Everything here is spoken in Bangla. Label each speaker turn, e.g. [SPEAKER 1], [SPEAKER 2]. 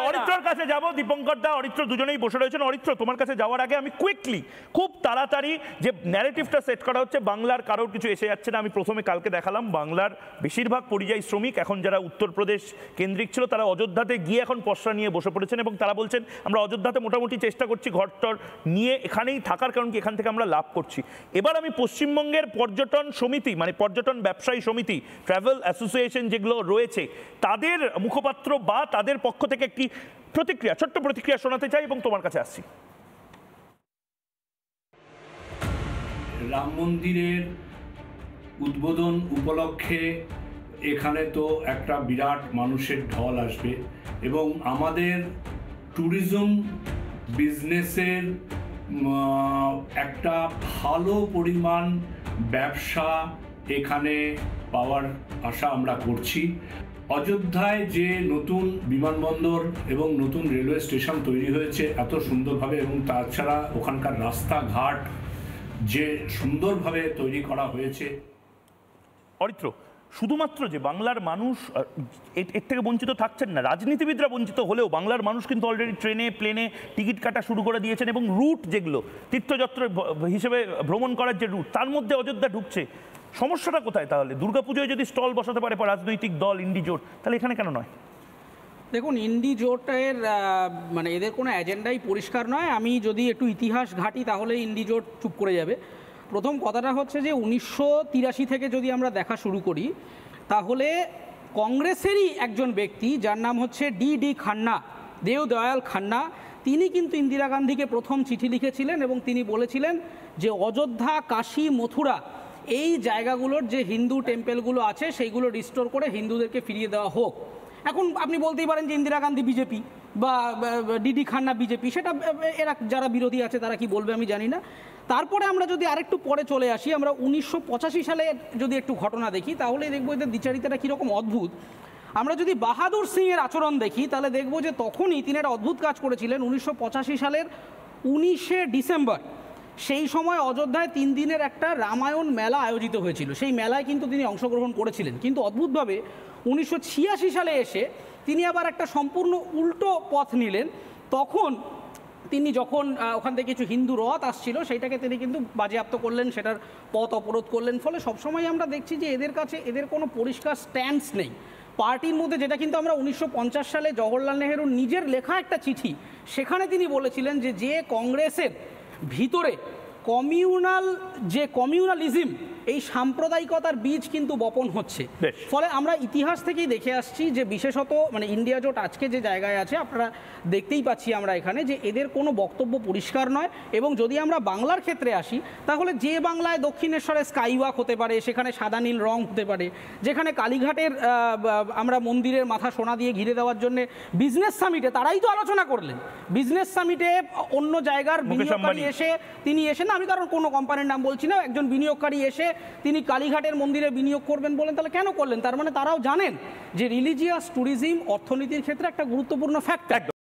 [SPEAKER 1] অরিত্রর কাছে যাব। দীপঙ্কর দা, অরিত্র দুজনেই বসে রয়েছেন। অরিত্র, তোমার কাছে যাওয়ার আগে আমি কুইকলি, খুব তাড়াতাড়ি যে ন্যারেটিভটা সেট করা হচ্ছে বাংলার কারোর কিছু এসে যাচ্ছে না। আমি প্রথমে কালকে দেখালাম বাংলার বেশিরভাগ পরিযায়ী শ্রমিক এখন যারা উত্তরপ্রদেশ কেন্দ্রিক ছিল তারা অযোধ্যাতে গিয়ে এখন পসরা নিয়ে বসে পড়েছেন এবং তারা বলছেন আমরা অযোধ্যাতে মোটামুটি চেষ্টা করছি ঘরটর নিয়ে এখানেই থাকার, কারণ কি এখান থেকে আমরা লাভ করছি। এবার আমি পশ্চিমবঙ্গের পর্যটন সমিতি, মানে পর্যটন ব্যবসায়ী সমিতি, ট্রাভেল অ্যাসোসিয়েশন যেগুলো রয়েছে, তাদের মুখপাত্র বা তাদের পক্ষ থেকে একটি প্রতিক্রিয়া, ছোট্ট প্রতিক্রিয়া শোনাতে চাই এবং তোমার কাছে আসছি।
[SPEAKER 2] রাম মন্দিরের উদ্বোধন উপলক্ষে এখানে তো একটা বিরাট মানুষের ঢল আসবে এবং আমাদের ট্যুরিজম বিজনেসের একটা ভালো পরিমাণ ব্যবসা এখানে পাওয়ার আশা আমরা করছি। অযোধ্যায় যে নতুন বিমানবন্দর এবং নতুন রেলওয়ে স্টেশন তৈরি হয়েছে এত সুন্দরভাবে, এবং তাছাড়া ওখানকার রাস্তাঘাট যে সুন্দরভাবে তৈরি করা হয়েছে।
[SPEAKER 1] অরিত্র, শুধুমাত্র যে বাংলার মানুষ এর থেকে বঞ্চিত থাকছেন না, রাজনীতিবিদরা বঞ্চিত হলেও বাংলার মানুষ কিন্তু অলরেডি ট্রেনে প্লেনে টিকিট কাটা শুরু করে দিয়েছেন এবং রুট যেগুলো তীর্থযাত্রা হিসেবে ভ্রমণ করার যে রুট, তার মধ্যে অযোধ্যা ঢুকছে। সমস্যাটা কোথায় তাহলে? দুর্গাপুজোয় যদি স্টল বসাতে পারে রাজনৈতিক দল ইন্ডি জোট, তাহলে এখানে কেন নয়?
[SPEAKER 3] দেখুন, ইন্ডি জোটের মানে এদের কোনো এজেন্ডাই পরিষ্কার নয়। আমি যদি একটু ইতিহাস ঘাঁটি তাহলে ইন্ডি জোট চুপ করে যাবে। প্রথম কথাটা হচ্ছে যে 1983 থেকে যদি আমরা দেখা শুরু করি তাহলে কংগ্রেসেরই একজন ব্যক্তি যার নাম হচ্ছে ডি খান্না, দেওদয়াল খান্না, তিনি কিন্তু ইন্দিরা গান্ধীকে প্রথম চিঠি লিখেছিলেন এবং তিনি বলেছিলেন যে অযোধ্যা, কাশী, মথুরা এই জায়গাগুলোর যে হিন্দু টেম্পেলগুলো আছে সেইগুলো রিস্টোর করে হিন্দুদেরকে ফিরিয়ে দেওয়া হোক। এখন আপনি বলতেই পারেন যে ইন্দিরা গান্ধী বিজেপি বা ডি খান্না বিজেপি, সেটা এরা যারা বিরোধী আছে তারা কি বলবে আমি জানি না। তারপরে আমরা যদি আরেকটু পরে চলে আসি, আমরা 1985 সালে যদি একটু ঘটনা দেখি তাহলে দেখবো এদের দ্বিচারিতাটা কীরকম অদ্ভুত। আমরা যদি বাহাদুর সিংয়ের আচরণ দেখি তাহলে দেখবো যে তখনই তিনি একটা অদ্ভুত কাজ করেছিলেন। 1985 সালের 19শে ডিসেম্বর সেই সময় অযোধ্যায় 3 দিনের একটা রামায়ণ মেলা আয়োজিত হয়েছিল। সেই মেলায় কিন্তু তিনি অংশগ্রহণ করেছিলেন, কিন্তু অদ্ভুতভাবে 1986 সালে এসে তিনি আবার একটা সম্পূর্ণ উল্টো পথ নিলেন। তখন তিনি যখন ওখান থেকে কিছু হিন্দু রথ আসছিল সেইটাকে তিনি কিন্তু বাজেয়াপ্ত করলেন, সেটার পথ অবরোধ করলেন। ফলে সবসময় আমরা দেখছি যে এদের কাছে এদের কোনো পরিষ্কার স্ট্যান্স নেই পার্টির মধ্যে, যেটা কিন্তু আমরা 1950 সালে জওহরলাল নেহেরুর নিজের লেখা একটা চিঠি, সেখানে তিনি বলেছিলেন যে কংগ্রেসের ভিতরে কমিউনালিজম, এই সাম্প্রদায়িকতার বীজ কিন্তু বপন হচ্ছে। ফলে আমরা ইতিহাস থেকেই দেখে আসছি যে বিশেষত মানে ইন্ডিয়া জোট আজকে যে জায়গায় আছে আপনারা দেখতেই পাচ্ছি আমরা এখানে যে এদের কোনো বক্তব্য পরিষ্কার নয়। এবং যদি আমরা বাংলার ক্ষেত্রে আসি তাহলে যে বাংলায় দক্ষিণেশ্বরে স্কাইওয়াক হতে পারে, সেখানে সাদা নীল রং হতে পারে, যেখানে কালীঘাটের আমরা মন্দিরের মাথা সোনা দিয়ে ঘিরে দেওয়ার জন্য বিজনেস সামিটে তারাই তো আলোচনা করলেন। বিজনেস সামিটে অন্য জায়গার বিনিয়োগকারী এসে তিনি এসে না, আমি কারণ কোনো কোম্পানির নাম বলছি না, একজন বিনিয়োগকারী এসে তিনি কালীঘাটের মন্দিরে বিনিয়োগ করবেন বলেন, তাহলে কেন করলেন? তার মানে তারাও জানেন যে রিলিজিয়াস ট্যুরিজম অর্থনীতির ক্ষেত্রে একটা গুরুত্বপূর্ণ ফ্যাক্টর।